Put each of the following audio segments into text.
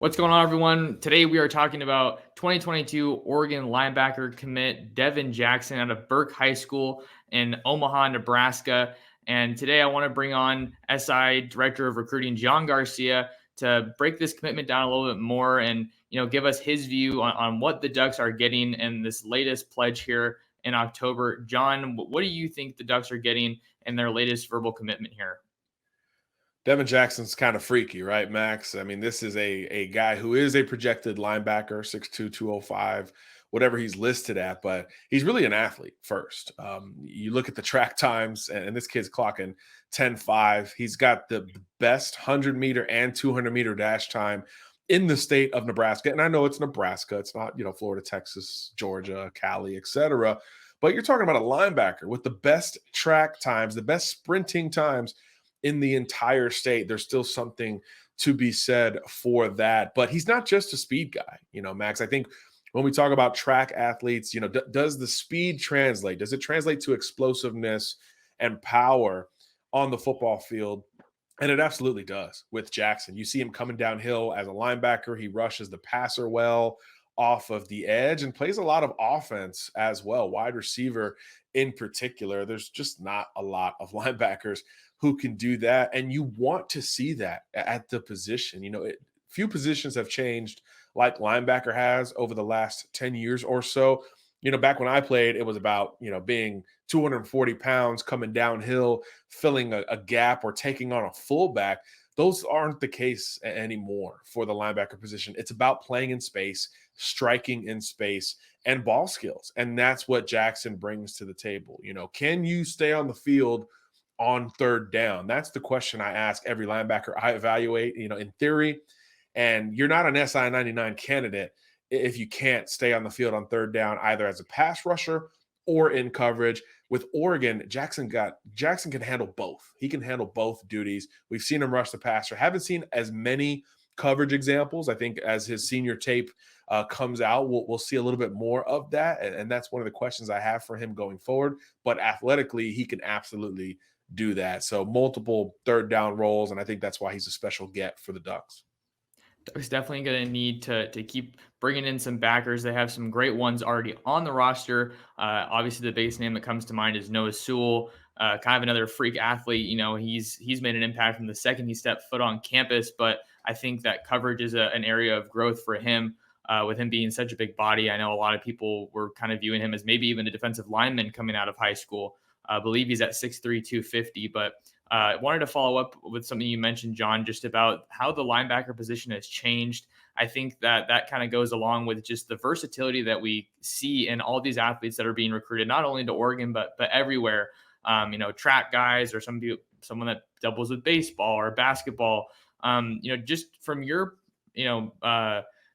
What's going on, everyone? Today we are talking about 2022 Oregon linebacker commit Devon Jackson out of Burke High School in Omaha, Nebraska. And today I want to bring on SI Director of Recruiting John Garcia to break this commitment down a little bit more and give us his view on what the Ducks are getting in this latest pledge here in October. John, what do you think the Ducks are getting in their latest verbal commitment here? Devin Jackson's kind of freaky, right, Max? I mean, this is a guy who is a projected linebacker, 6'2", 205, whatever he's listed at, but he's really an athlete first. You look at the track times, and this kid's clocking 10.5. He's got the best 100-meter and 200-meter dash time in the state of Nebraska. And I know it's Nebraska. It's not, Florida, Texas, Georgia, Cali, etc. But you're talking about a linebacker with the best track times, the best sprinting times in the entire state. There's still something to be said for that. But he's not just a speed guy, Max. I think when we talk about track athletes, does the speed translate? Does it translate to explosiveness and power on the football field? And it absolutely does with Jackson. You see him coming downhill as a linebacker. He rushes the passer well off of the edge and plays a lot of offense as well, wide receiver in particular. There's just not a lot of linebackers who can do that. And you want to see that at the position. Few positions have changed like linebacker has over the last 10 years or so. Back when I played, it was about, being 240 pounds coming downhill, filling a gap or taking on a fullback. Those aren't the case anymore for the linebacker position. It's about playing in space, striking in space, and ball skills. And that's what Jackson brings to the table. Can you stay on the field on third down? That's the question I ask every linebacker I evaluate, in theory. And you're not an SI 99 candidate if you can't stay on the field on third down, either as a pass rusher or in coverage. With Oregon, Jackson can handle both. He can handle both duties. We've seen him rush the passer. Haven't seen as many coverage examples. I think as his senior tape comes out, we'll see a little bit more of that. And that's one of the questions I have for him going forward. But athletically, he can absolutely do that. So multiple third down roles. And I think that's why he's a special get for the Ducks. Ducks definitely going to need to keep bringing in some backers. They have some great ones already on the roster. Obviously, the biggest name that comes to mind is Noah Sewell, kind of another freak athlete. He's made an impact from the second he stepped foot on campus. But I think that coverage is an area of growth for him. With him being such a big body, I know a lot of people were kind of viewing him as maybe even a defensive lineman coming out of high school. I believe he's at 6'3", 250, but I wanted to follow up with something you mentioned, John, just about how the linebacker position has changed. I think that kind of goes along with just the versatility that we see in all these athletes that are being recruited, not only to Oregon, but everywhere. Track guys or someone that doubles with baseball or basketball. Just from your,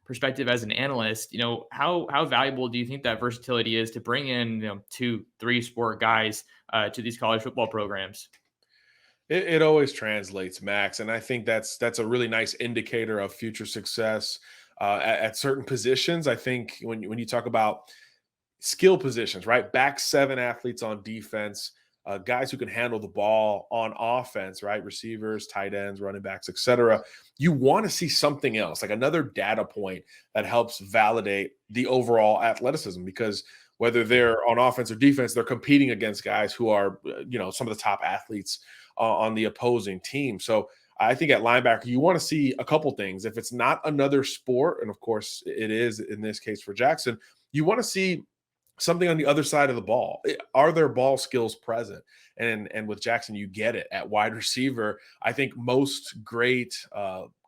perspective as an analyst, how valuable do you think that versatility is to bring in, 2-3 sport guys to these college football programs? It always translates, Max, and I think that's a really nice indicator of future success at certain positions. I think when you talk about skill positions, right? Back seven athletes on defense, guys who can handle the ball on offense, right? Receivers, tight ends, running backs, etc. You want to see something else, like another data point that helps validate the overall athleticism, because whether they're on offense or defense, they're competing against guys who are, some of the top athletes on the opposing team. So I think at linebacker, you want to see a couple things. If it's not another sport, and of course it is in this case for Jackson, you want to see something on the other side of the ball. Are there ball skills present? And with Jackson, you get it at wide receiver. I think most great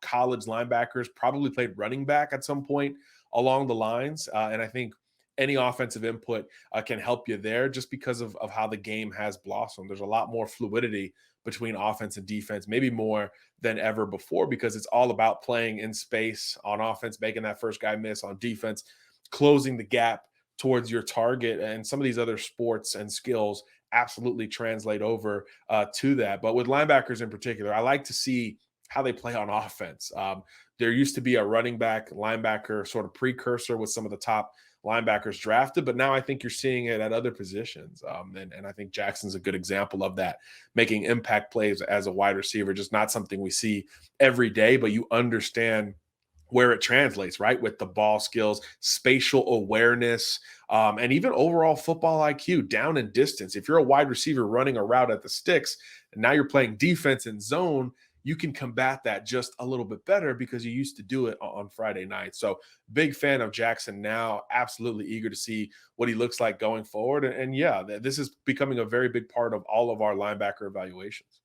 college linebackers probably played running back at some point along the lines. And I think any offensive input can help you there just because of how the game has blossomed. There's a lot more fluidity between offense and defense, maybe more than ever before, because it's all about playing in space on offense, making that first guy miss, on defense, closing the gap towards your target. And some of these other sports and skills absolutely translate over to that. But with linebackers in particular, I like to see how they play on offense. There used to be a running back linebacker sort of precursor with some of the top linebackers drafted, but now I think you're seeing it at other positions. And I think Jackson's a good example of that, making impact plays as a wide receiver, just not something we see every day, but you understand where it translates, right? With the ball skills, spatial awareness, and even overall football IQ down and distance. If you're a wide receiver running a route at the sticks, and now you're playing defense in zone, you can combat that just a little bit better because you used to do it on Friday night. So, big fan of Jackson now. Absolutely eager to see what he looks like going forward. And yeah, this is becoming a very big part of all of our linebacker evaluations.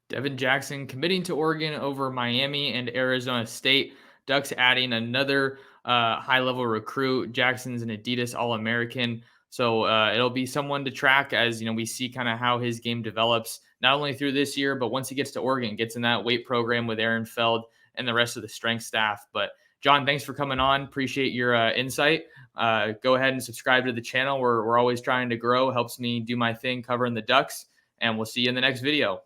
Devon Jackson committing to Oregon over Miami and Arizona State. Ducks adding another high level recruit. Jackson's an Adidas All American. So it'll be someone to track as we see kind of how his game develops, not only through this year, but once he gets to Oregon, gets in that weight program with Aaron Feld and the rest of the strength staff. But John, thanks for coming on. Appreciate your insight. Go ahead and subscribe to the channel. We're always trying to grow. Helps me do my thing covering the Ducks. And we'll see you in the next video.